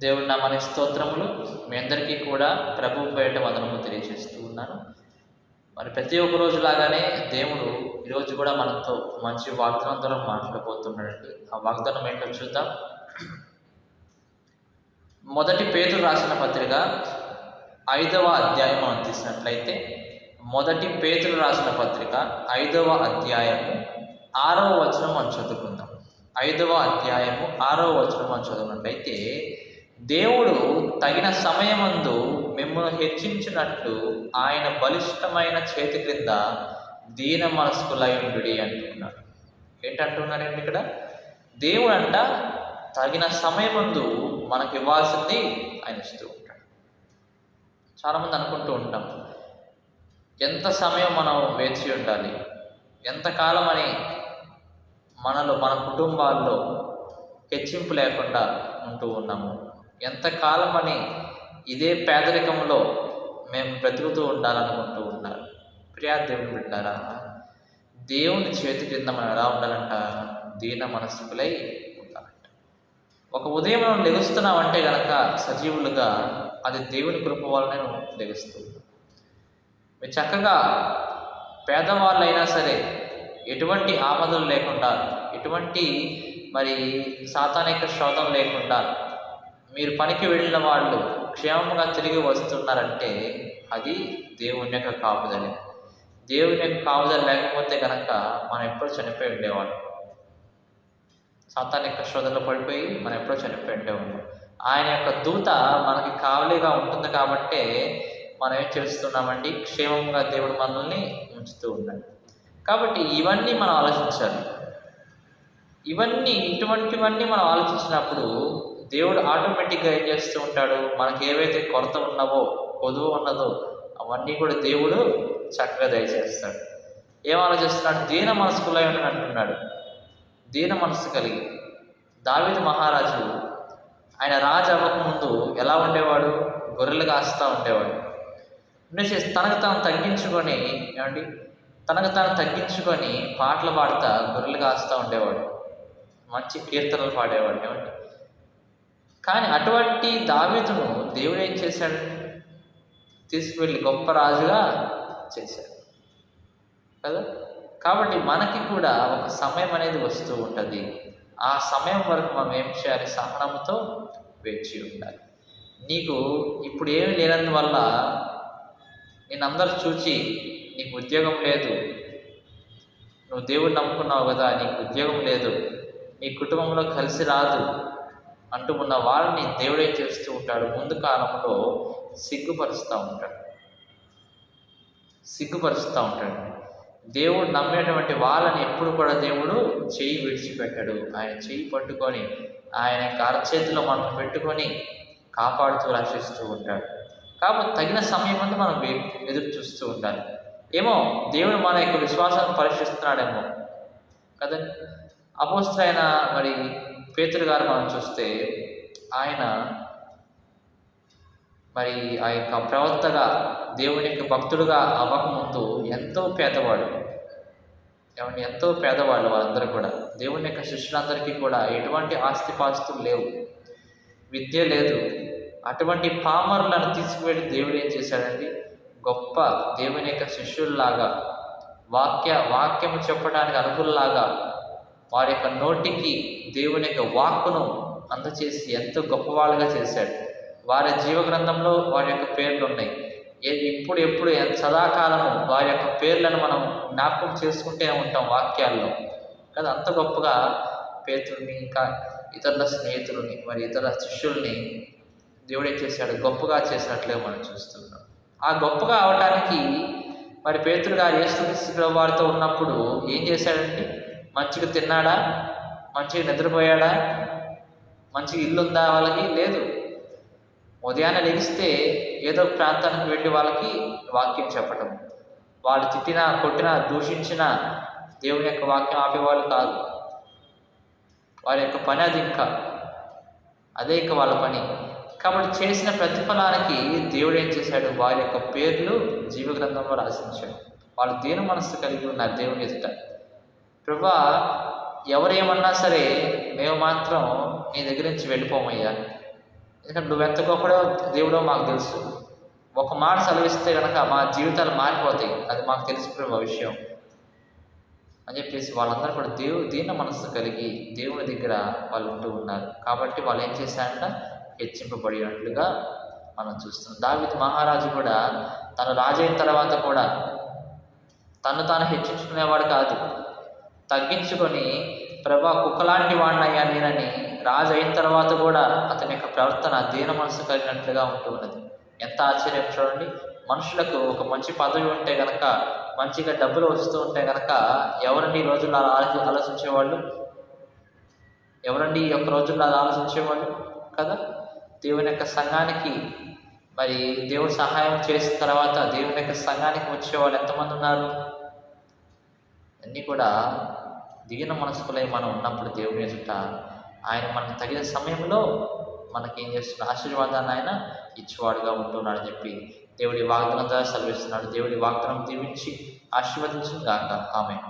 దేవుడి నామానికి స్తోత్రములు. మీ అందరికీ కూడా ప్రభు పేరిట వందనము తెలియజేస్తూ ఉన్నాను. మరి ప్రతి ఒక్క రోజు లాగానే దేవుడు ఈరోజు కూడా మనతో మంచి వాగ్దానం ద్వారా మాట్లాడబోతున్నాడండి. ఆ వాగ్దానం ఏంటో చూద్దాం. మొదటి పేతురు రాసిన పత్రిక 5వ అధ్యాయం మనం తీసినట్లయితే, మొదటి పేతురు రాసిన పత్రిక 5వ అధ్యాయము 6వ వచనం మనం చదువుకుందాం. 5వ అధ్యాయము 6వ వచనం మనం చదువుకున్నట్లయితే, దేవుడు తగిన సమయమందు మిమ్మల్ని హెచ్చించినట్లు ఆయన బలిష్టమైన చేతి క్రింద దీన మనస్కులై ఉండుడి అంటున్నాడు. ఏంటంటున్నాడండి ఇక్కడ? దేవుడు అంట తగిన సమయమందు మనకి ఇవ్వాల్సింది ఆయన ఇస్తూ ఉంటాడు. చాలామంది అనుకుంటూ ఉంటాం, ఎంత సమయం మనం వేచి ఉండాలి, ఎంతకాలం అని మనలో మన కుటుంబాల్లో హెచ్చింపు లేకుండా ఉంటూ ఉన్నాము, ఎంతకాలం అని ఇదే పేదరికంలో మేము బ్రతుకుతూ ఉండాలనుకుంటూ ఉన్నారు. ప్రియా దేవుని బిడ్డారా, దేవుని చేతి కింద మనం ఎలా ఉండాలంట? దీన మనస్కులై ఉండాలంట. ఒక ఉదయం మనం లెగుస్తున్నామంటే గనక సజీవులుగా అది దేవుని కృప వల్లనే లెగుస్తూ ఉన్నాం. మీరు చక్కగా పేదవాళ్ళైనా సరే ఎటువంటి ఆపదలు లేకుండా, ఎటువంటి సాతానిక శోధం లేకుండా మీరు పనికి వెళ్ళిన వాళ్ళు క్షేమంగా తిరిగి వస్తున్నారంటే అది దేవుని యొక్క కాపుదలే. దేవుని యొక్క కాపుదల లేకపోతే కనుక మనం ఎప్పుడో చనిపోయి ఉండేవాళ్ళం. సాతానిక శోధనలో పడిపోయి మనం ఎప్పుడో చనిపోయి ఉండేవాళ్ళం. ఆయన యొక్క దూత మనకి కావలిగా ఉంటుంది కాబట్టే మనం ఏం చేస్తున్నామండి? క్షేమంగా దేవుడు మనల్ని ఉంచుతూ ఉన్నాడు. కాబట్టి ఇవన్నీ మనం ఆలోచించాలి. ఇటువంటివన్నీ మనం ఆలోచించినప్పుడు దేవుడు ఆటోమేటిక్గా ఏం చేస్తూ ఉంటాడు? మనకి ఏవైతే కొరత ఉన్నవో, కొదువు ఉన్నదో అవన్నీ కూడా దేవుడు చక్కగా దయచేస్తాడు. ఏం ఆలోచిస్తున్నాడు? దీన మనస్కులై అంటున్నాడు. దీన మనస్సు కలిగి దావీదు మహారాజు ఆయన రాజు అవ్వకముందు ఎలా ఉండేవాడు? గొర్రెలు కాస్తా ఉండేవాడు. తనకు తాను తగ్గించుకొని పాటలు పాడుతా గొర్రెలు కాస్తా ఉండేవాడు. మంచి కీర్తనలు పాడేవాడు. కానీ అటువంటి దావీదును దేవుడు ఏం చేశాడు? తీసుకువెళ్ళి గొప్ప రాజుగా చేశాడు కదా. కాబట్టి మనకి కూడా ఒక సమయం అనేది వస్తూ ఉంటుంది. ఆ సమయం వరకు మనం ఏం చేయాలి? సహనంతో వేచి ఉండాలి. నీకు ఇప్పుడు ఏమి లేనందువల్ల నేను అందరూ చూచి నీకు ఉద్యోగం లేదు, నువ్వు దేవుడు నమ్ముకున్నావు కదా, నీకు ఉద్యోగం లేదు, నీ కుటుంబంలో కలిసి రాదు అంటూ ఉన్న వాళ్ళని దేవుడు ఏం చేస్తూ ఉంటాడు? ముందు కాలంలో సిగ్గుపరుస్తూ ఉంటాడు. దేవుడు నమ్మేటువంటి వాళ్ళని ఎప్పుడు కూడా దేవుడు చెయ్యి విడిచిపెట్టాడు. ఆయన చెయ్యి పట్టుకొని ఆయన అరచేతిలో మనం పెట్టుకొని కాపాడుతూ రక్షిస్తూ ఉంటాడు. కాబట్టి తగిన సమయం ముందు మనం ఎదురు చూస్తూ ఉండాలి. ఏమో దేవుడు మన యొక్క విశ్వాసాన్ని పరీక్షిస్తున్నాడేమో కదండి. అపోస్తలుడైన పేతురు గారు మనం చూస్తే ఆయన ఆ యొక్క ప్రవక్తగా, దేవుని యొక్క భక్తుడుగా అవ్వకముందు ఎంతో పేదవాళ్ళు వాళ్ళందరూ కూడా. దేవుని యొక్క శిష్యులందరికీ కూడా ఎటువంటి ఆస్తిపాస్తులు లేవు, విద్య లేదు. అటువంటి పామరులను తీసుకువెళ్ళి దేవుడు ఏం చేశాడండి? గొప్ప దేవుని యొక్క శిష్యుల్లాగా, వాక్యము చెప్పడానికి అర్హుల్లాగా వారి యొక్క నోటికి దేవుని యొక్క వాక్కును అందచేసి ఎంతో గొప్పవాళ్ళుగా చేశాడు. వారి జీవగ్రంథంలో వారి యొక్క పేర్లు ఉన్నాయి. ఎప్పుడు సదాకాలము వారి యొక్క పేర్లను మనం జ్ఞాపకం చేసుకుంటే ఉంటాం వాక్యాల్లో కదా. అంత గొప్పగా పేతురుని, ఇంకా ఇతరుల స్నేహితులని, ఇతర శిష్యుల్ని దేవుడు ఏం చేశాడు? గొప్పగా చేసినట్లుగా మనం చూస్తున్నాం. ఆ గొప్పగా అవటానికి పేతురు గారు యేసుక్రీస్తు వారితో ఉన్నప్పుడు ఏం చేశాడండి? మంచిగా తిన్నాడా? మంచిగా నిద్రపోయాడా? మంచిగా ఇల్లు ఉందా వాళ్ళకి? లేదు. ఉదయాన్నే లెగిస్తే ఏదో ప్రాంతానికి వెళ్ళి వాళ్ళకి వాక్యం చెప్పడం, వాళ్ళు తిట్టినా, కొట్టినా, దూషించినా దేవుని యొక్క వాక్యం ఆపేవాళ్ళు కాదు. వారి యొక్క పని అది, అదే వాళ్ళ పని. కాబట్టి చేసిన ప్రతిఫలానికి దేవుడు ఏం చేశాడు? వారి యొక్క పేర్లు జీవగ్రంథంలో రాసించాడు. వాళ్ళు దీన మనస్సు కలిగి ఉన్నారు దేవుని ఎదుట. ప్రభువా, ఎవరేమన్నా సరే మేము మాత్రం నీ దగ్గర నుంచి వెళ్ళిపోమయ్యా, ఎందుకంటే నువ్వెంత గొప్పడో దేవుడో మాకు తెలుసు. ఒక మాట సెలవిస్తే కనుక మా జీవితాలు మారిపోతాయి, అది మాకు తెలిసిపోయిన విషయం అని చెప్పేసి వాళ్ళందరూ కూడా దీన మనస్సు కలిగి దేవుని దగ్గర వాళ్ళు ఉంటూ ఉన్నారు. కాబట్టి వాళ్ళు ఏం చేశారంట, హెచ్చింపబడినట్లుగా మనం చూస్తున్నాం. దావీదు మహారాజు కూడా తను రాజైన తర్వాత కూడా తను తాను హెచ్చించుకునేవాడు కాదు. తగ్గించుకొని ప్రభా కుక్కలాంటి వాడినయ్యా నేనని రాజు అయిన తర్వాత కూడా అతని యొక్క ప్రవర్తన దీన మనసు కలిగినట్లుగా ఉంటూ ఉన్నది. ఎంత ఆశ్చర్యం చూడండి. మనుషులకు ఒక మంచి పదవి ఉంటే గనక, మంచిగా డబ్బులు వస్తూ ఉంటే గనక ఎవరండి ఈ రోజుల్లో అలా ఆలోచించేవాళ్ళు? ఎవరండి ఈ యొక్క రోజుల్లో అలా ఆలోచించేవాళ్ళు కదా? దేవుని యొక్క సంఘానికి మరి దేవుడు సహాయం చేసిన తర్వాత దేవుని యొక్క సంఘానికి వచ్చేవాళ్ళు ఎంతమంది ఉన్నారు? అన్నీ కూడా దిగిన మనసుకులై మనం ఉన్నప్పుడు దేవుని ఎదుట ఆయన మనకు తగిన సమయంలో మనకి ఏం చేస్తున్న ఆశీర్వాదాన్ని ఆయన ఇచ్చేవాడుగా ఉంటున్నాడని చెప్పి దేవుడి వాగ్దానం ద్వారా సెలవిస్తున్నాడు. దేవుడి వాగ్దానం దీవించి ఆశీర్వదించును గాక. ఆమేన్.